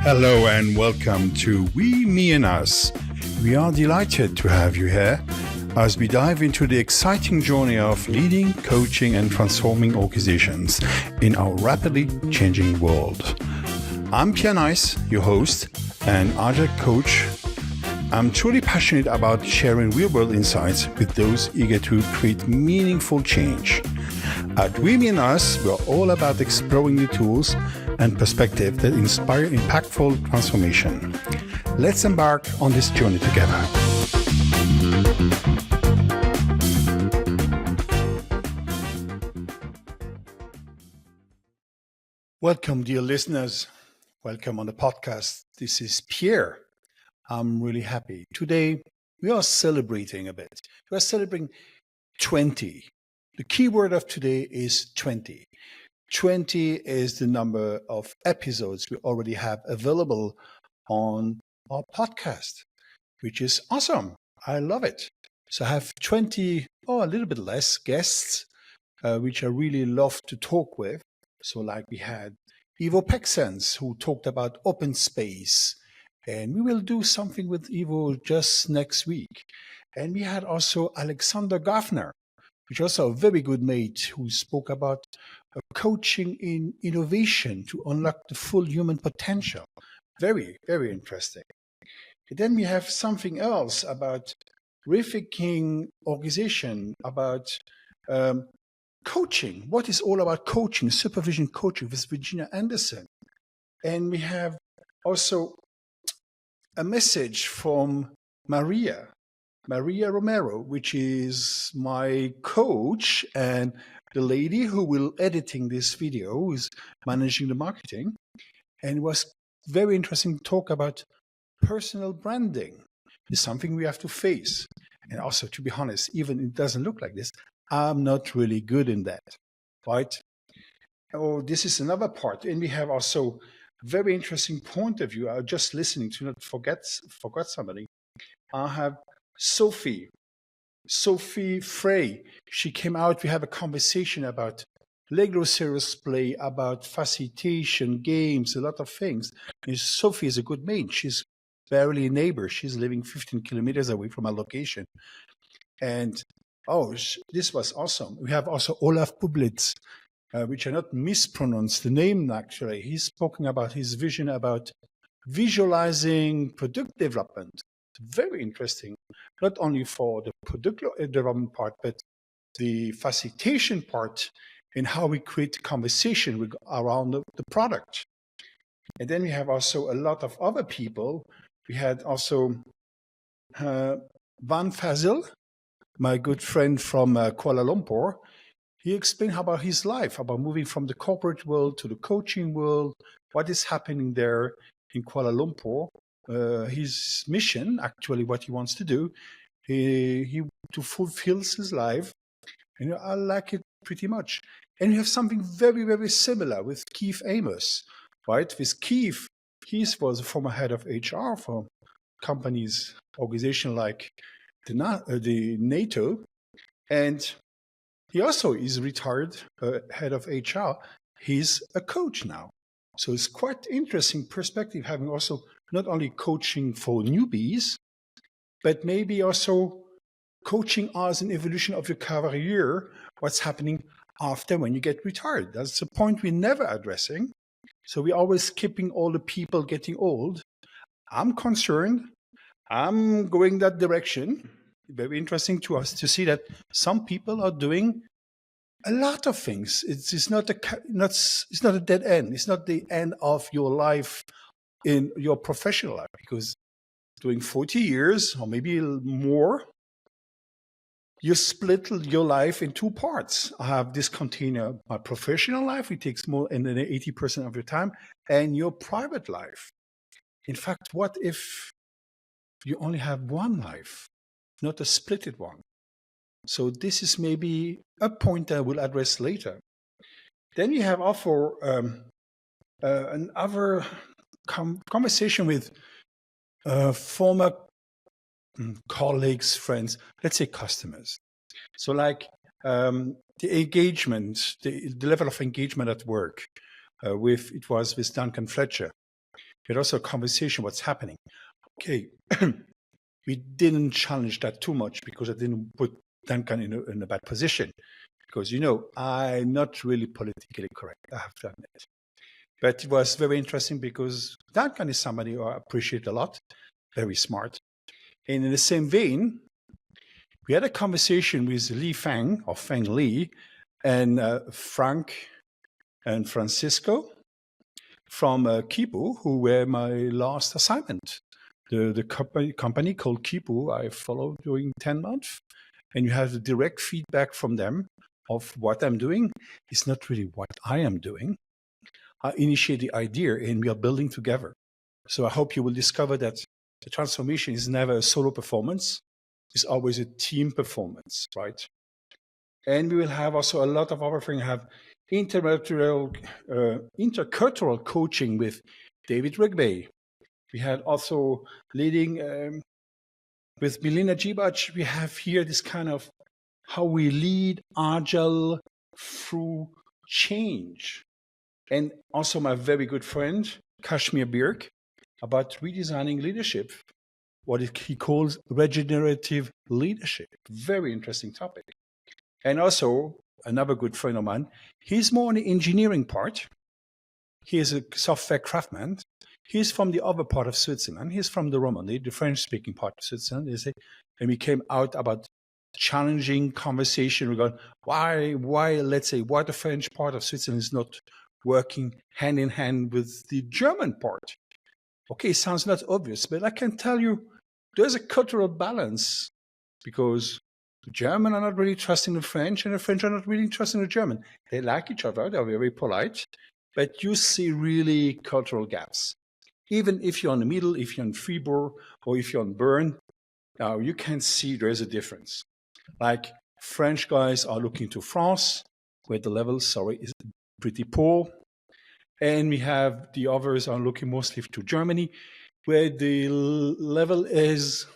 Hello and welcome to We, Me and Us. We are delighted to have you here as we dive into the exciting journey of leading, coaching and transforming organizations in our rapidly changing world. I'm Pierre Neis, your host and agile coach. I'm truly passionate about sharing real-world insights with those eager to create meaningful change. At We, Me and Us, we're all about exploring new tools and perspectives that inspire impactful transformation. Let's embark on this journey together. Welcome, dear listeners. Welcome on the podcast. This is Pierre. I'm really happy. Today, we are celebrating a bit. We are celebrating 20. The key word of today is 20. 20 is the number of episodes we already have available on our podcast, which is awesome. I love it. So I have 20 or a little bit less guests, which I really love to talk with. So like we had Ivo Pexens, who talked about open space, and we will do something with Ivo just next week. And we had also Alexander Gaffner, which is also a very good mate, who spoke about coaching in innovation to unlock the full human potential. Very, very interesting. And then we have something else about rethinking organization, about coaching. What is all about coaching, supervision coaching with Virginia Anderson. And we have also a message from Maria Romero, which is my coach and the lady who will editing this video, who is managing the marketing. And it was very interesting to talk about personal branding. It's something we have to face. And also, to be honest, even it doesn't look like this, I'm not really good in that, right? Oh, this is another part. And we have also very interesting point of view. I was just listening to not forgot somebody. I have Sophie Frey. She came out. We have a conversation about Lego serious play, about facilitation, games, a lot of things. And Sophie is a good mate. She's barely a neighbor. She's living 15 kilometers away from our location. And this was awesome. We have also Olaf Bublitz, which I not mispronounce the name actually. He's spoken about his vision about visualizing product development. Very interesting, not only for the product development part, but the facilitation part and how we create conversation around the product. And then we have also a lot of other people. We had also Van Fazil, my good friend from Kuala Lumpur. He explained about his life, about moving from the corporate world to the coaching world, what is happening there in Kuala Lumpur. His mission, actually, what he wants to do, he to fulfill his life, and I like it pretty much. And we have something very, very similar with Keith Amos, right? With Keith, he was a former head of HR for companies, organization like the NATO, and he also is retired head of HR. He's a coach now, so it's quite interesting perspective having also not only coaching for newbies, but maybe also coaching as an evolution of your career, what's happening after when you get retired. That's a point we're never addressing. So we're always skipping all the people getting old. I'm concerned. I'm going that direction. Very interesting to us to see that some people are doing a lot of things. It's not a dead end. It's not the end of your life in your professional life, because doing 40 years or maybe more, you split your life in two parts. I have this container, my professional life, it takes more than 80% of your time, and your private life. In fact, what if you only have one life, not a splitted one? So this is maybe a point I will address later. Then you have also another conversation with former colleagues, friends, let's say customers. So like the engagement, the level of engagement at work it was with Duncan Fletcher. We had also a conversation, what's happening. Okay, we didn't challenge that too much because I didn't put Duncan in a bad position. Because, I'm not really politically correct, I have to admit. But it was very interesting because Duncan is somebody who I appreciate a lot, very smart. And in the same vein, we had a conversation with Li Feng, or Feng Li, and Frank and Francisco from Kipu, who were my last assignment. The company called Kipu I followed during 10 months. And you have the direct feedback from them of what I'm doing. It's not really what I am doing. I initiate the idea and we are building together. So I hope you will discover that the transformation is never a solo performance. It's always a team performance, right? And we will have also a lot of other things. Have intercultural coaching with David Rigby. We had also leading with Milena Jibac. We have here this kind of how we lead agile through change. And also my very good friend, Kashmir Birk, about redesigning leadership, what he calls regenerative leadership. Very interesting topic. And also another good friend of mine, he's more on the engineering part. He is a software craftsman. He's from the other part of Switzerland. He's from the Romandie, the French-speaking part of Switzerland. And we came out about challenging conversation regarding why the French part of Switzerland is not working hand in hand with the German part. Okay, sounds not obvious, but I can tell you there's a cultural balance because the German are not really trusting the French and the French are not really trusting the German. They like each other, they're very polite, but you see really cultural gaps. Even if you're in the middle, if you're in Fribourg or if you're in Bern, now you can see there's a difference. Like French guys are looking to France, where the level, is pretty poor. And we have the others are looking mostly to Germany, where the level is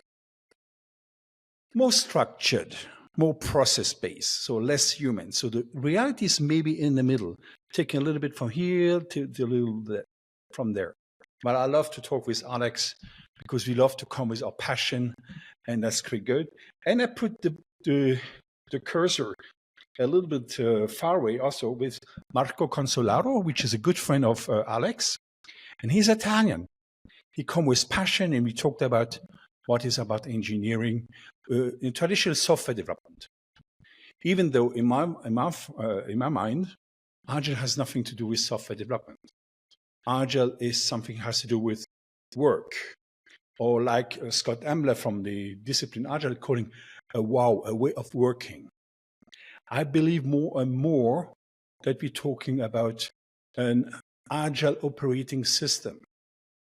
more structured, more process-based, so less human. So the reality is maybe in the middle, taking a little bit from here to a little bit from there. But I love to talk with Alex because we love to come with our passion, and that's pretty good. And I put the cursor a little bit far away also with Marco Consolaro, which is a good friend of Alex, and he's Italian. He come with passion, and we talked about what is about engineering in traditional software development. Even though in my mind, Agile has nothing to do with software development. Agile is something that has to do with work, or like Scott Ambler from the discipline Agile calling a way of working. I believe more and more that we're talking about an Agile operating system,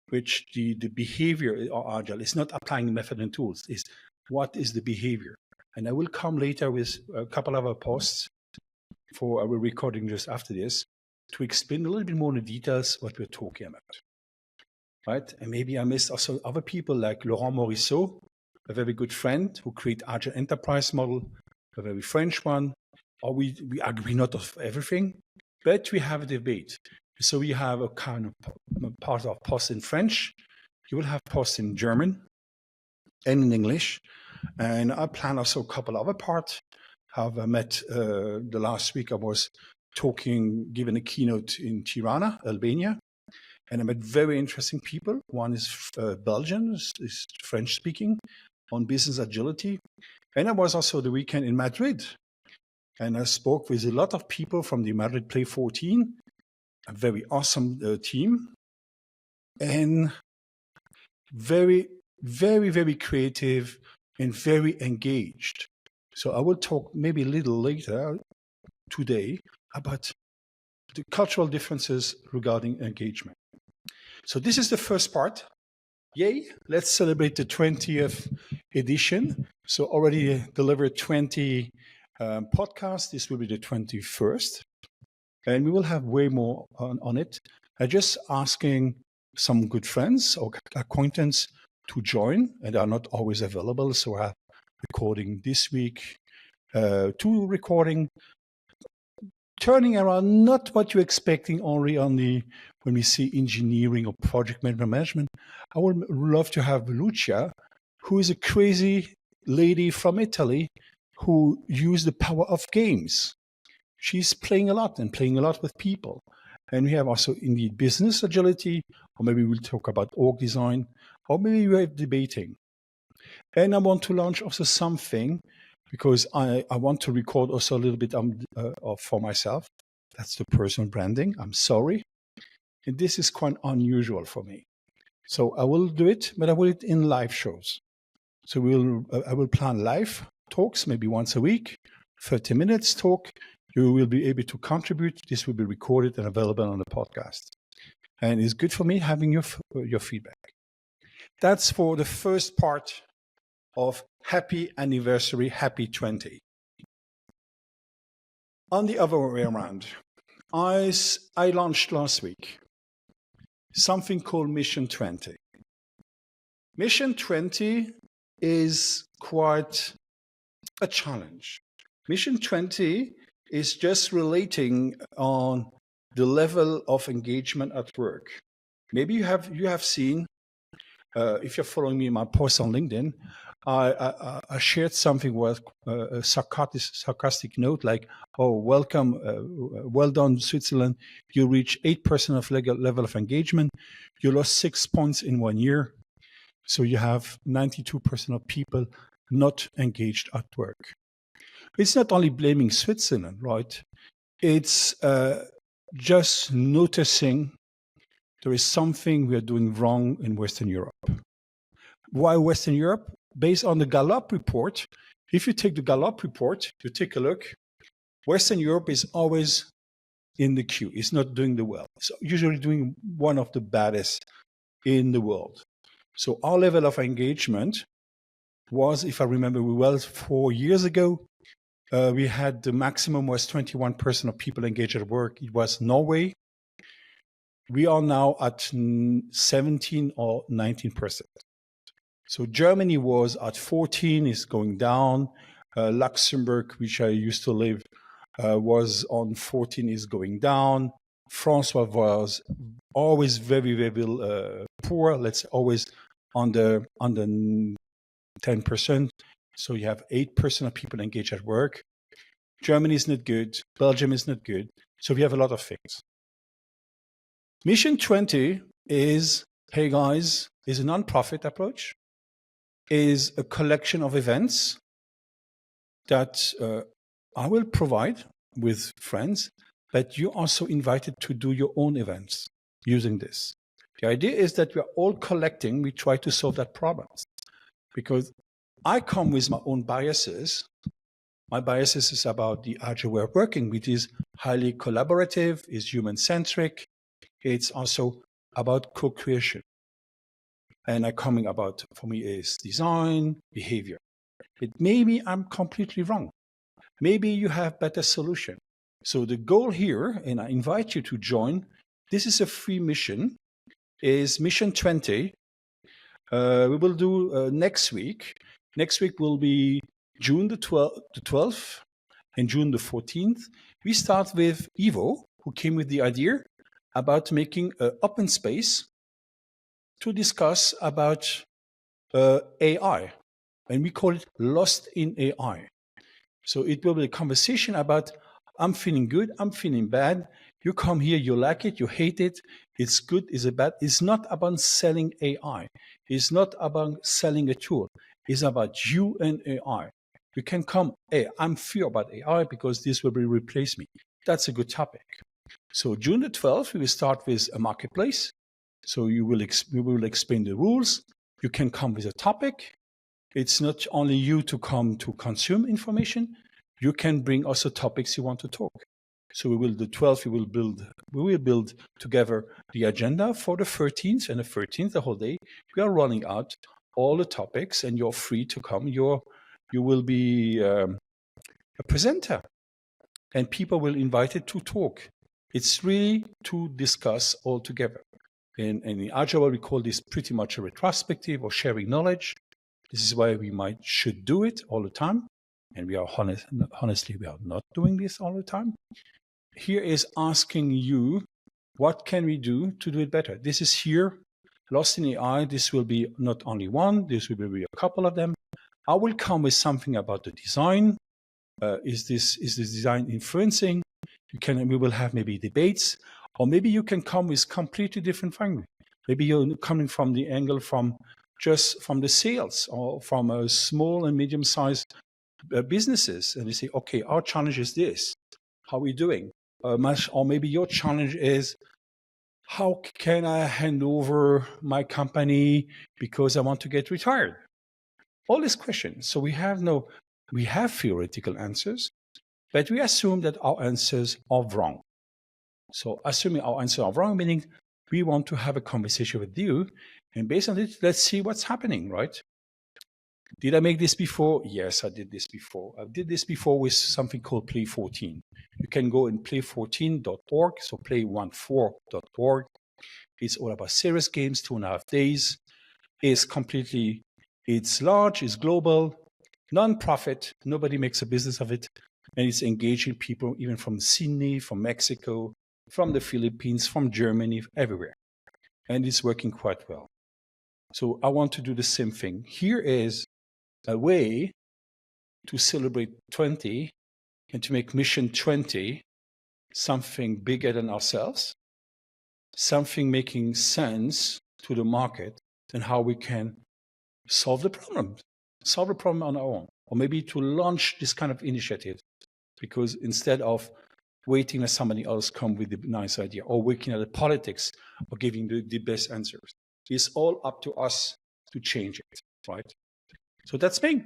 which the behavior of Agile is not applying method and tools, is what is the behavior. And I will come later with a couple of other posts for our recording just after this to explain a little bit more in the details what we're talking about. Right? And maybe I missed also other people like Laurent Morisseau, a very good friend who create Agile enterprise model, a very French one. Or we agree not of everything, but we have a debate. So we have a kind of part of post in French. You will have post in German and in English. And I plan also a couple other parts. Have I met the last week I was giving a keynote in Tirana, Albania. And I met very interesting people. One is Belgian, is French speaking, on business agility. And I was also the weekend in Madrid. And I spoke with a lot of people from the Madrid Play 14, a very awesome team, and very, very, very creative and very engaged. So I will talk maybe a little later today about the cultural differences regarding engagement. So this is the first part. Yay, let's celebrate the 20th edition. So already delivered 20 podcasts. This will be the 21st. And we will have way more on it. I'm just asking some good friends or acquaintances to join, and they are not always available. So I have recording this week, 2 recording turning around not what you're expecting only on when we see engineering or project management. I would love to have Lucia, who is a crazy lady from Italy who used the power of games. She's playing a lot with people. And we have also indeed business agility, or maybe we'll talk about org design, or maybe we have debating. And I want to launch also something because I want to record also a little bit for myself. That's the personal branding. I'm sorry. And this is quite unusual for me. So I will do it, but I will do it in live shows. So I will plan live talks, maybe once a week, 30 minutes talk. You will be able to contribute. This will be recorded and available on the podcast. And it's good for me having your feedback. That's for the first part of happy anniversary, happy 20. On the other way around, I launched last week something called Mission 20. Mission 20 is quite a challenge. Mission 20 is just relating on the level of engagement at work. Maybe you have seen, if you're following me in my post on LinkedIn, I shared something with a sarcastic note like, "Oh, welcome, well done, Switzerland. You reached 8% of level of engagement. You lost 6 points in 1 year. So you have 92% of people not engaged at work." It's not only blaming Switzerland, right? It's just noticing there is something we are doing wrong in Western Europe. Why Western Europe? Based on the Gallup report, if you take the Gallup report, you take a look, Western Europe is always in the queue. It's not doing the well. It's usually doing one of the baddest in the world. So our level of engagement was, if I remember well, 4 years ago, we had the maximum was 21% of people engaged at work. It was Norway. We are now at 17 or 19%. So Germany was at 14, is going down. Luxembourg, which I used to live, was on 14, is going down. France was always very, very poor. Let's always under 10%. So you have 8% of people engaged at work. Germany is not good. Belgium is not good. So we have a lot of things. Mission 20 is, hey guys, is a non-profit approach, is a collection of events that I will provide with friends, but you're also invited to do your own events using this. The idea is that we're all collecting, we try to solve that problem. Because I come with my own biases. My biases is about the agile way of working, which is highly collaborative, is human-centric. It's also about co-creation. And coming about, for me, is design, behavior. But maybe I'm completely wrong. Maybe you have better solution. So the goal here, and I invite you to join, this is a free mission, is Mission 20. We will do next week. Next week will be June the 12th and June the 14th. We start with Ivo, who came with the idea about making an open space to discuss about AI. And we call it Lost in AI. So it will be a conversation about, I'm feeling good, I'm feeling bad. You come here, you like it, you hate it. It's good, is it bad? It's not about selling AI. It's not about selling a tool. It's about you and AI. You can come, hey, I'm fear about AI because this will replace me. That's a good topic. So June the 12th, we will start with a marketplace. So we will explain the rules. You can come with a topic. It's not only you to come to consume information. You can bring also topics you want to talk. So we will, the 12th, we will build together the agenda for the 13th, and the 13th, the whole day, we are rolling out all the topics, and you're free to come. You will be a presenter, and people will invite you to talk. It's really to discuss all together. And in Agile, we call this pretty much a retrospective or sharing knowledge. This is why we should do it all the time. And we are honestly, we are not doing this all the time. here is asking you, what can we do to do it better? This is here, Lost in AI. This will be not only one, this will be a couple of them. I will come with something about the design. Is this design influencing? We will have maybe debates, or maybe you can come with completely different thing. Maybe you're coming from the angle from the sales or from a small and medium-sized businesses, and you say, okay, our challenge is this. How are we doing? Or maybe your challenge is, how can I hand over my company because I want to get retired? All these questions. So we have theoretical answers, but we assume that our answers are wrong. So assuming our answers are wrong, meaning we want to have a conversation with you, and based on it, let's see what's happening, right? Did I make this before? Yes, I did this before. I did this before with something called Play 14. You can go in play14.org, so play14.org. It's all about serious games, 2.5 days. It's large, it's global, non-profit, nobody makes a business of it, and it's engaging people even from Sydney, from Mexico, from the Philippines, from Germany, everywhere. And it's working quite well. So I want to do the same thing. Here is a way to celebrate 20 and to make Mission 20 something bigger than ourselves, something making sense to the market, and how we can solve the problem on our own, or maybe to launch this kind of initiative, because instead of waiting that somebody else come with a nice idea, or working at the politics, or giving the best answers, it's all up to us to change it, right? So that's me.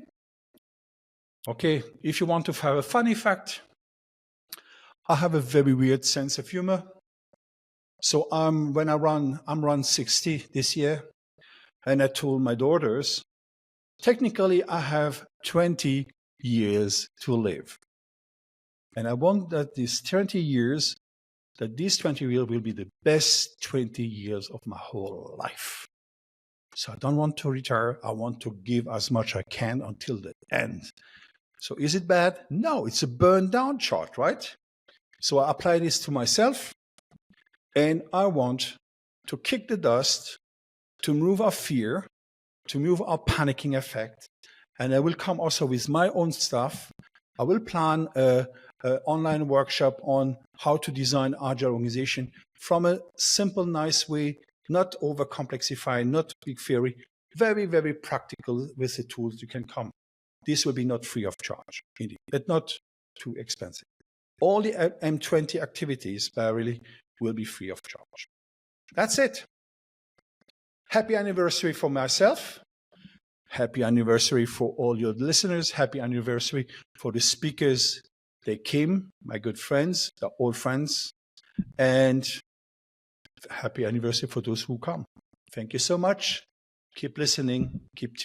Okay, if you want to have a funny fact, I have a very weird sense of humor. So I'm run 60 this year, and I told my daughters, technically I have 20 years to live. And I want that these 20 years will be the best 20 years of my whole life. So I don't want to retire. I want to give as much as I can until the end. So is it bad? No, it's a burn down chart, right? So I apply this to myself, and I want to kick the dust, to move our fear, to move our panicking effect. And I will come also with my own stuff. I will plan an online workshop on how to design agile organization from a simple, nice way, not over complexifying, not big theory, very, very practical with the tools you can come. This will be not free of charge, indeed, but not too expensive. All the M20 activities, really, will be free of charge. That's it. Happy anniversary for myself. Happy anniversary for all your listeners. Happy anniversary for the speakers. They came, my good friends, the old friends. And happy anniversary for those who come. Thank you so much. Keep listening. Keep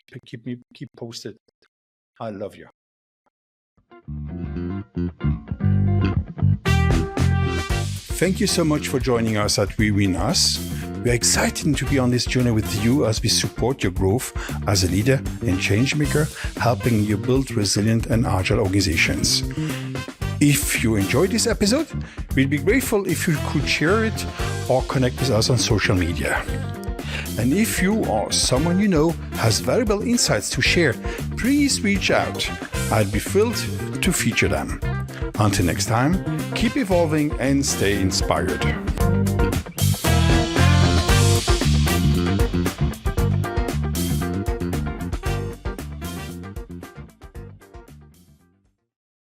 posted. I love you. Thank you so much for joining us at We Win Us. We are excited to be on this journey with you as we support your growth as a leader and change maker, helping you build resilient and agile organizations. If you enjoyed this episode, we'd be grateful if you could share it or connect with us on social media. And if you or someone you know has valuable insights to share, please reach out. I'd be thrilled to feature them. Until next time, keep evolving and stay inspired.